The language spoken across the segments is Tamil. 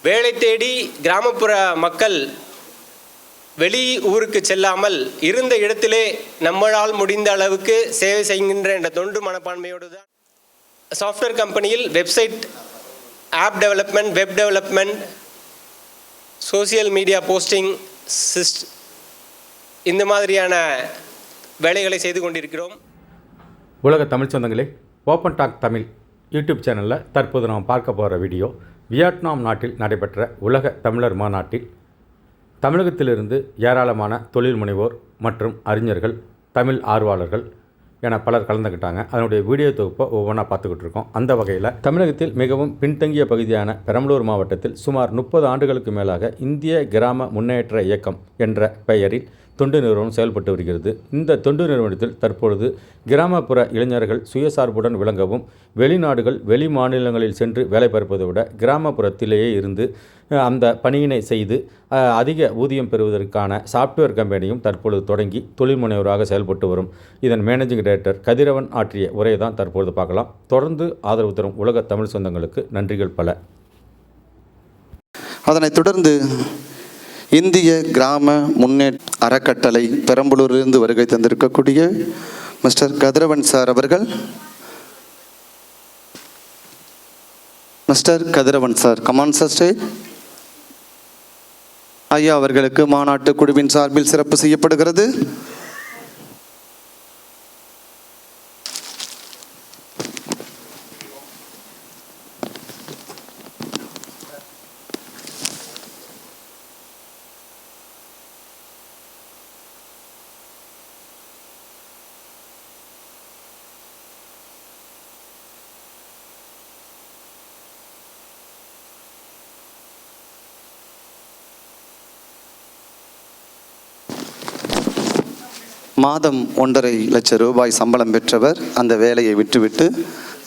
வேலை தேடி கிராமப்புற மக்கள் வெளி ஊருக்கு செல்லாமல் இருந்த இடத்திலே நம்மளால் முடிந்த அளவுக்கு சேவை செய்கின்ற என்ற தொண்டு மனப்பான்மையோடு தான் சாஃப்ட்வேர் கம்பெனியில் website, app development, web development, social media posting, இந்த மாதிரியான வேலைகளை செய்து கொண்டிருக்கிறோம். உலக தமிழ் சொந்தங்களே, ஓப்பன் டாக் தமிழ் யூடியூப் சேனலில் தற்போது நாம் பார்க்க போகிற வீடியோ வியட்நாம் நாட்டில் நடைபெற்ற உலக தமிழர் மாநாட்டில் தமிழகத்திலிருந்து ஏராளமான தொழில் முனைவோர் மற்றும் அறிஞர்கள், தமிழ் ஆர்வலர்கள் என பலர் கலந்துக்கிட்டாங்க. அதனுடைய வீடியோ தொகுப்பை ஒவ்வொன்றா பார்த்துக்கிட்டு இருக்கோம். அந்த வகையில் தமிழகத்தில் மிகவும் பின்தங்கிய பகுதியான பெரம்பலூர் மாவட்டத்தில் சுமார் 30 ஆண்டுகளுக்கு மேலாக இந்திய கிராம முன்னேற்ற இயக்கம் என்ற பெயரில் தொண்டு நிறுவனம் செயல்பட்டு வருகிறது. இந்த தொண்டு நிறுவனத்தில் தற்பொழுது கிராமப்புற இளைஞர்கள் சுயசார்புடன் விளங்கவும், வெளிநாடுகள், வெளி மாநிலங்களில் சென்று வேலை பார்ப்பதை விட கிராமப்புறத்திலேயே இருந்து அந்த பணியினை செய்து அதிக ஊதியம் பெறுவதற்கான சாஃப்ட்வேர் கம்பெனியும் தற்பொழுது தொடங்கி தொழில் முனைவராக செயல்பட்டு வரும். இதன் மேனேஜிங் டைரக்டர் கதிரவன் ஆற்றிய உரையை தான் தற்பொழுது பார்க்கலாம். தொடர்ந்து ஆதரவு தரும் உலக தமிழ் சொந்தங்களுக்கு நன்றிகள் பல. அதனைத் தொடர்ந்து இந்திய கிராம முன்னேற்ற அறக்கட்டளை பெரம்பலூரிலிருந்து வருகை தந்திருக்கக்கூடிய மிஸ்டர் கதிரவன் சார் அவர்கள், மிஸ்டர் கதிரவன் சார், கமான் சார் ஸ்டேஜ். ஐயா அவர்களுக்கு மாநாட்டு குழுவின் சார்பில் சிறப்பு செய்யப்படுகிறது. மாதம் 1.5 லட்சம் ரூபாய் சம்பளம் பெற்றவர் அந்த வேலையை விட்டுவிட்டு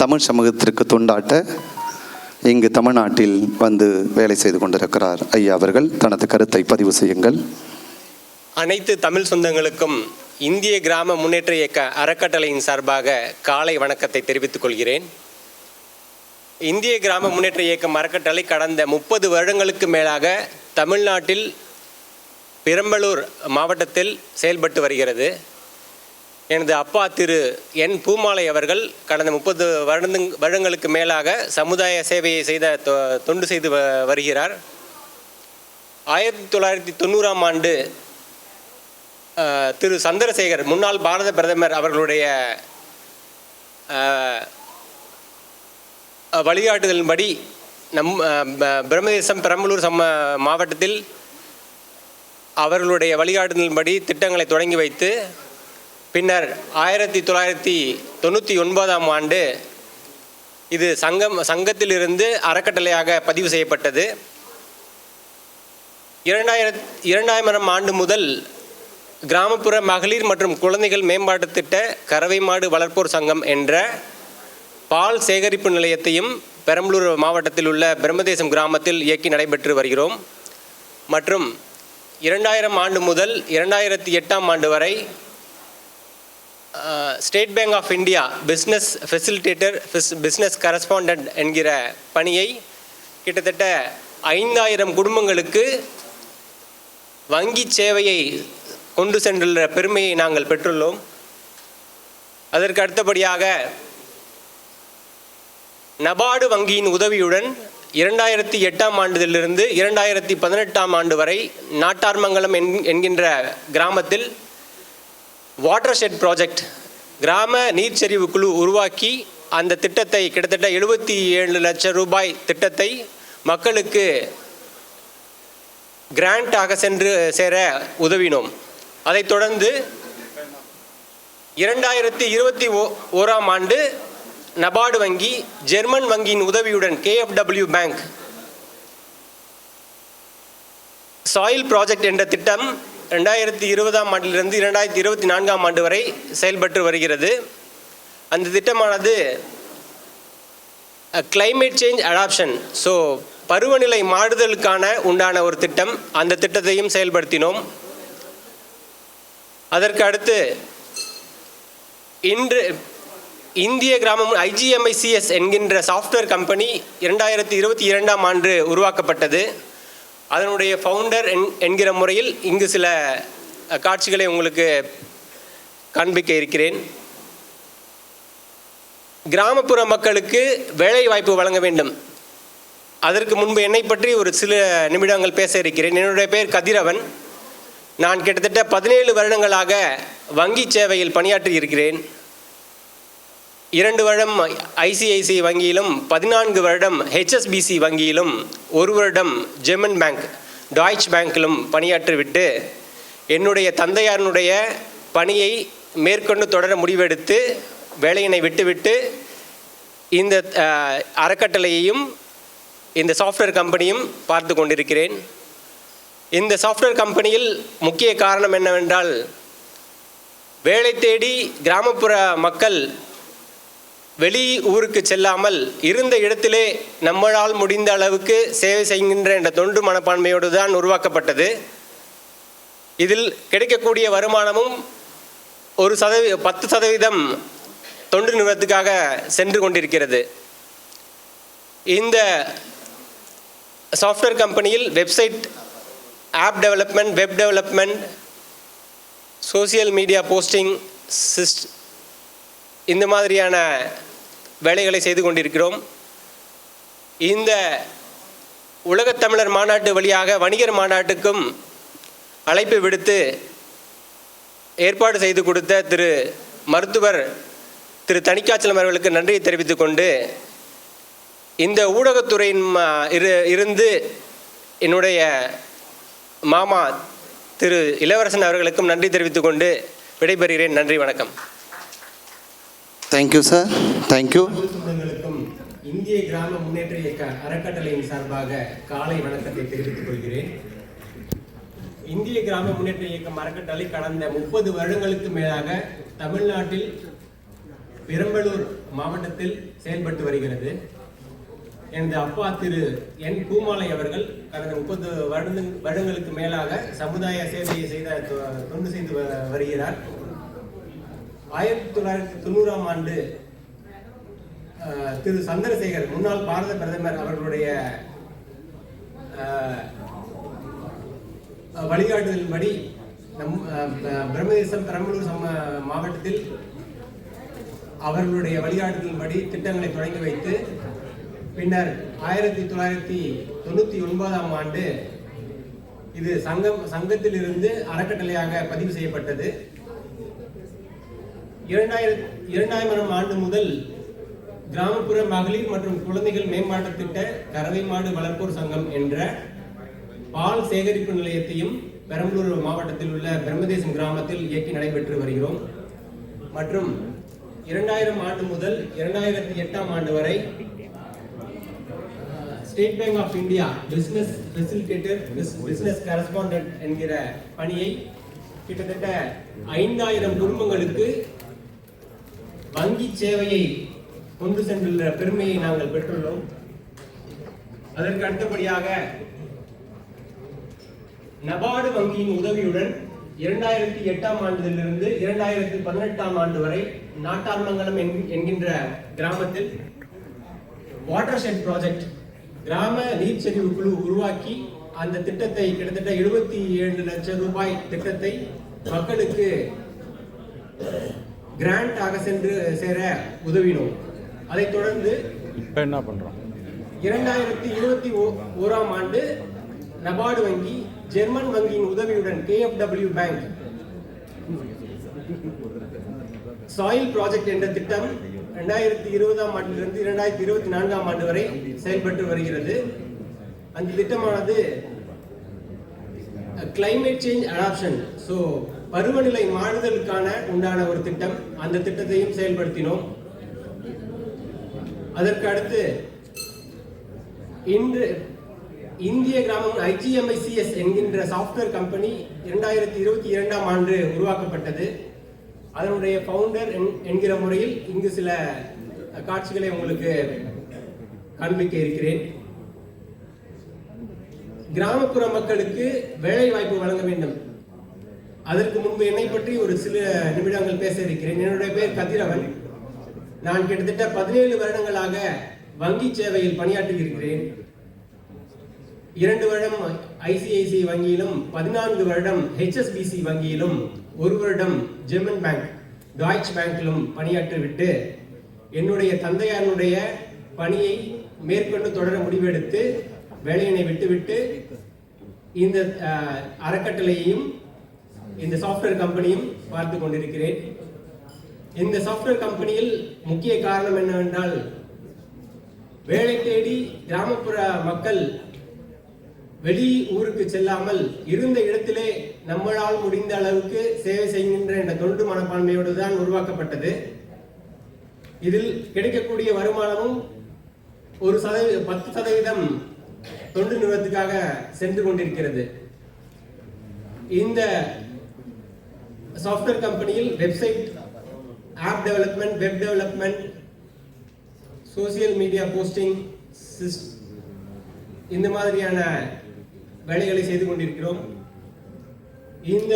தமிழ் சமூகத்திற்கு தொண்டாட்ட இங்கு தமிழ்நாட்டில் வந்து வேலை செய்து கொண்டிருக்கிறார். ஐயா அவர்கள் தனது கருத்தை பதிவு செய்யுங்கள். அனைத்து தமிழ் சொந்தங்களுக்கும் இந்திய கிராம முன்னேற்ற இயக்க அறக்கட்டளையின் சார்பாக காலை வணக்கத்தை தெரிவித்துக் கொள்கிறேன். இந்திய கிராம முன்னேற்ற இயக்கம் அறக்கட்டளை கடந்த 30 வருடங்களுக்கு மேலாக தமிழ்நாட்டில் பெரம்பலூர் மாவட்டத்தில் செயல்பட்டு வருகிறது. எனது அப்பா திரு என் பூமாலை அவர்கள் கடந்த 30 வருடங்களுக்கு மேலாக சமுதாய சேவையை தொண்டு செய்து வருகிறார். 1990ஆம் ஆண்டு திரு சந்திரசேகர், முன்னாள் பாரத பிரதமர் அவர்களுடைய வழிகாட்டுதலின்படி பிரம்மதேசம் பெரம்பலூர் மாவட்டத்தில் அவர்களுடைய வழிகாட்டுதலின்படி திட்டங்களை தொடங்கி வைத்து பின்னர் 1999ஆம் ஆண்டு இது சங்கத்திலிருந்து அறக்கட்டளையாக பதிவு செய்யப்பட்டது. 2000ஆம் ஆண்டு முதல் கிராமப்புற மகளிர் மற்றும் குழந்தைகள் மேம்பாட்டு திட்ட கறவை மாடு வளர்ப்போர் சங்கம் என்ற பால் சேகரிப்பு நிலையத்தையும் பெரம்பலூர் மாவட்டத்தில் உள்ள பிரம்மதேசம் கிராமத்தில் இயக்கி நடைபெற்று வருகிறோம். மற்றும் 2000 ஆண்டு முதல் 2008ஆம் ஆண்டு வரை State Bank of India business facilitator, business correspondent என்கிற பணியை கிட்டத்தட்ட 5000 குடும்பங்களுக்கு வங்கி சேவையை கொண்டு சென்றுள்ள பெருமையை நாங்கள் பெற்றுள்ளோம். அதற்கு அடுத்தபடியாக நபார்டு வங்கியின் உதவியுடன் 2008ஆம் ஆண்டிலிருந்து 2018ஆம் ஆண்டு வரை நாட்டார்மங்கலம் என்கின்ற கிராமத்தில் வாட்டர் ஷெட் ப்ராஜெக்ட், கிராம நீர்ச்சரிவு குழு உருவாக்கி அந்த திட்டத்தை கிட்டத்தட்ட 77 லட்சம் ரூபாய் திட்டத்தை மக்களுக்கு கிராண்டாக சென்று சேர உதவினோம். அதைத் தொடர்ந்து 2021ஆம் ஆண்டு நபார்டு வங்கி ஜெர்மன் வங்கியின் உதவியுடன் KFW பேங்க் சாயில் ப்ராஜெக்ட் என்ற திட்டம் 2020ஆம் ஆண்டிலிருந்து 2024ஆம் ஆண்டு வரை செயல்பட்டு வருகிறது. அந்த திட்டமானது கிளைமேட் சேஞ்ச் அடாப்ஷன், ஸோ பருவநிலை மாறுதலுக்கான உண்டான ஒரு திட்டம். அந்த திட்டத்தையும் செயல்படுத்தினோம். அதற்கு அடுத்து இந்திய கிராமம் IGMICS என்கின்ற சாஃப்ட்வேர் கம்பெனி 2022ஆம் ஆண்டு உருவாக்கப்பட்டது. அதனுடைய ஃபவுண்டர் என்கிற முறையில் இங்கு சில காட்சிகளை உங்களுக்கு காண்பிக்க இருக்கிறேன். கிராமப்புற மக்களுக்கு வேலை வாய்ப்பு வழங்க வேண்டும். அதற்கு முன்பு என்னை பற்றி ஒரு சில நிமிடங்கள் பேச இருக்கிறேன். என்னுடைய பெயர் கதிரவன். நான் கிட்டத்தட்ட 17 வருடங்களாக வங்கி சேவையில் பணியாற்றி இருக்கிறேன். 2 வருடம் ICICI வங்கியிலும் 14 வருடம் HSBC வங்கியிலும் 1 வருடம் ஜெர்மன் பேங்க் டாய்ச் பேங்கிலும் பணியாற்றிவிட்டு என்னுடைய தந்தையாருடைய பணியை மேற்கொண்டு தொடர முடிவெடுத்து வேலையினை விட்டுவிட்டு இந்த அறக்கட்டளையையும் இந்த சாஃப்ட்வேர் கம்பெனியும் பார்த்து கொண்டிருக்கிறேன். இந்த சாஃப்ட்வேர் கம்பெனியில் முக்கிய காரணம் என்னவென்றால், வேலை தேடி கிராமப்புற மக்கள் வெளி ஊருக்கு செல்லாமல் இருந்த இடத்திலே நம்மளால் முடிந்த அளவுக்கு சேவை செய்கின்ற என்ற தொண்டு மனப்பான்மையோடு தான் உருவாக்கப்பட்டது. இதில் கிடைக்கக்கூடிய வருமானமும் 10% தொண்டு நிறுவனத்துக்காக சென்று கொண்டிருக்கிறது. இந்த சாஃப்ட்வேர் கம்பெனியில் website, app development, web development, social media posting, இந்த மாதிரியான வேலைகளை செய்து கொண்டிருக்கிறோம். இந்த உலகத்தமிழர் மாநாட்டு வழியாக வணிகர் மாநாட்டுக்கும் அழைப்பு விடுத்து ஏற்பாடு செய்து கொடுத்த மருத்துவர் திரு தணிக்காச்சலம் அவர்களுக்கு நன்றியை தெரிவித்துக் கொண்டு, இந்த ஊடகத்துறையின் இருந்து என்னுடைய மாமா திரு இளவரசன் அவர்களுக்கும் நன்றி தெரிவித்துக் கொண்டு விடைபெறுகிறேன். நன்றி, வணக்கம். Thank you sir, thank you. சொந்தங்களுக்கும் இந்திய கிராம முன்னேற்ற இயக்க அறக்கட்டளையின் சார்பாக காலை வணக்கத்தை தெரிவித்துக் கொள்கிறேன். இந்திய கிராம முன்னேற்ற இயக்கம் அறக்கட்டளை கடந்த 30 வருடங்களுக்கு மேலாக தமிழ்நாட்டில் பெரம்பலூர் மாவட்டத்தில் செயல்பட்டு வருகிறது. எனது அப்பா திரு என் பூமாலை அவர்கள் கடந்த 30 வருடங்களுக்கு மேலாக சமுதாய சேவையை தொண்டு செய்து வருகிறார். 1990ஆம் ஆண்டு திரு சந்திரசேகர், முன்னாள் பாரத பிரதமர் அவர்களுடைய வழிகாட்டுதலின்படி பிரம்மதேசம் பெரம்பலூர் மாவட்டத்தில் அவர்களுடைய வழிகாட்டுதலின்படி திட்டங்களை தொடங்கி வைத்து பின்னர் 1999ஆம் ஆண்டு இது சங்கத்திலிருந்து அறக்கட்டளையாக பதிவு செய்யப்பட்டது. 2000ஆம் ஆண்டு முதல் கிராமப்புற மகளிர் மற்றும் குழந்தைகள் மேம்பாட்டு திட்ட கறவை மாடு வளர்ப்போர் சங்கம் என்ற பால் சேகரிப்பு நிலையத்தையும் பெரம்பலூர் மாவட்டத்தில் உள்ள பிரம்மதேசம் கிராமத்தில் இயக்கி நடைபெற்று வருகிறோம். மற்றும் 2000 ஆண்டு முதல் 2008ஆம் ஆண்டு வரை State Bank of India business facilitator, business correspondent என்கிற பணியை கிட்டத்தட்ட 5000 குடும்பங்களுக்கு வங்கி சேவையை கொண்டு சென்றுள்ள பெருமையை நாங்கள் பெற்றுள்ளோம். அதற்கு அடுத்தபடியாக நபார்டு வங்கியின் உதவியுடன் 2008ஆம் ஆண்டிலிருந்து 2018ஆம் ஆண்டு வரை நாட்டார்மங்கலம் என்கின்ற கிராமத்தில் வாட்டர் ஷெட் ப்ராஜெக்ட், கிராம நீர்ச்செறிவு குழு உருவாக்கி அந்த திட்டத்தை கிட்டத்தட்ட 77 லட்சம் ரூபாய் திட்டத்தை மக்களுக்கு கிராண்ட் ஆக சென்று சேர உதவினோம். அதைத் தொடர்ந்து இப்போ என்ன பண்றோம்? 2021ஆம் ஆண்டு நபார்டு வங்கி ஜெர்மன் வங்கியின் உதவியுடன் KfW பேங்க் சாயில் ப்ராஜெக்ட் என்ற திட்டம் 2020ஆம் ஆண்டிலிருந்து 2024ஆம் ஆண்டு வரை செயல்பட்டு வருகிறது. அந்த திட்டமானது கிளைமேட் சேஞ்ச் அடாப்ஷன், பருவநிலை மாறுதலுக்கான உண்டான ஒரு திட்டம். அந்த திட்டத்தையும் செயல்படுத்தினோம். அதற்கு அடுத்து இன்று இந்திய கிராமம் IGMICS என்கின்ற சாஃப்ட்வேர் கம்பெனி 2022ஆம் ஆண்டு உருவாக்கப்பட்டது. அதனுடைய ஃபவுண்டர் என்கிற முறையில் இங்கு சில காட்சிகளை உங்களுக்கு காண்பிக்க இருக்கிறேன். கிராமப்புற மக்களுக்கு வேலை வாய்ப்பு வழங்க வேண்டும். அதற்கு முன்பு என்னை பற்றி ஒரு சில நிமிடங்கள் பேச இருக்கிறேன். என்னுடைய பெயர் கதிரவன். நான் கிட்டத்தட்ட 17 வருடங்களாக வங்கி சேவையில் பணியாற்றி இருக்கிறேன். 2 வருடம் ஐசிஐசிஐ வங்கியிலும் 14 வருடம் HSBC வங்கியிலும் 1 வருடம் ஜெர்மன் பேங்க் டாய்ச் பேங்கிலும் பணியாற்றிவிட்டு என்னுடைய தந்தையாருடைய பணியை மேற்கொண்டு தொடர முடிவெடுத்து வேலையினை விட்டுவிட்டு இந்த அறக்கட்டளையையும் இந்த சாஃப்ட்வேர் கம்பெனியும் பார்த்து கொண்டிருக்கிறேன். இந்த சாஃப்ட்வேர் கம்பெனியில் முக்கிய காரணம் என்னவென்றால், வேலை தேடி கிராமப்புற மக்கள் வெளி ஊருக்கு செல்லாமல் இருந்த இடத்திலே நம்மளால் முடிந்த அளவுக்கு சேவை செய்கின்ற என்ற தொண்டு மனப்பான்மையோடு தான் உருவாக்கப்பட்டது. இதில் கிடைக்கக்கூடிய வருமானமும் 10% தொண்டு நிறுவனத்துக்காக சென்று கொண்டிருக்கிறது. இந்த சாஃப்ட்வேர் கம்பெனியில் website, app development, web development, social media posting, இந்த மாதிரியான வேலைகளை செய்து கொண்டிருக்கிறோம். இந்த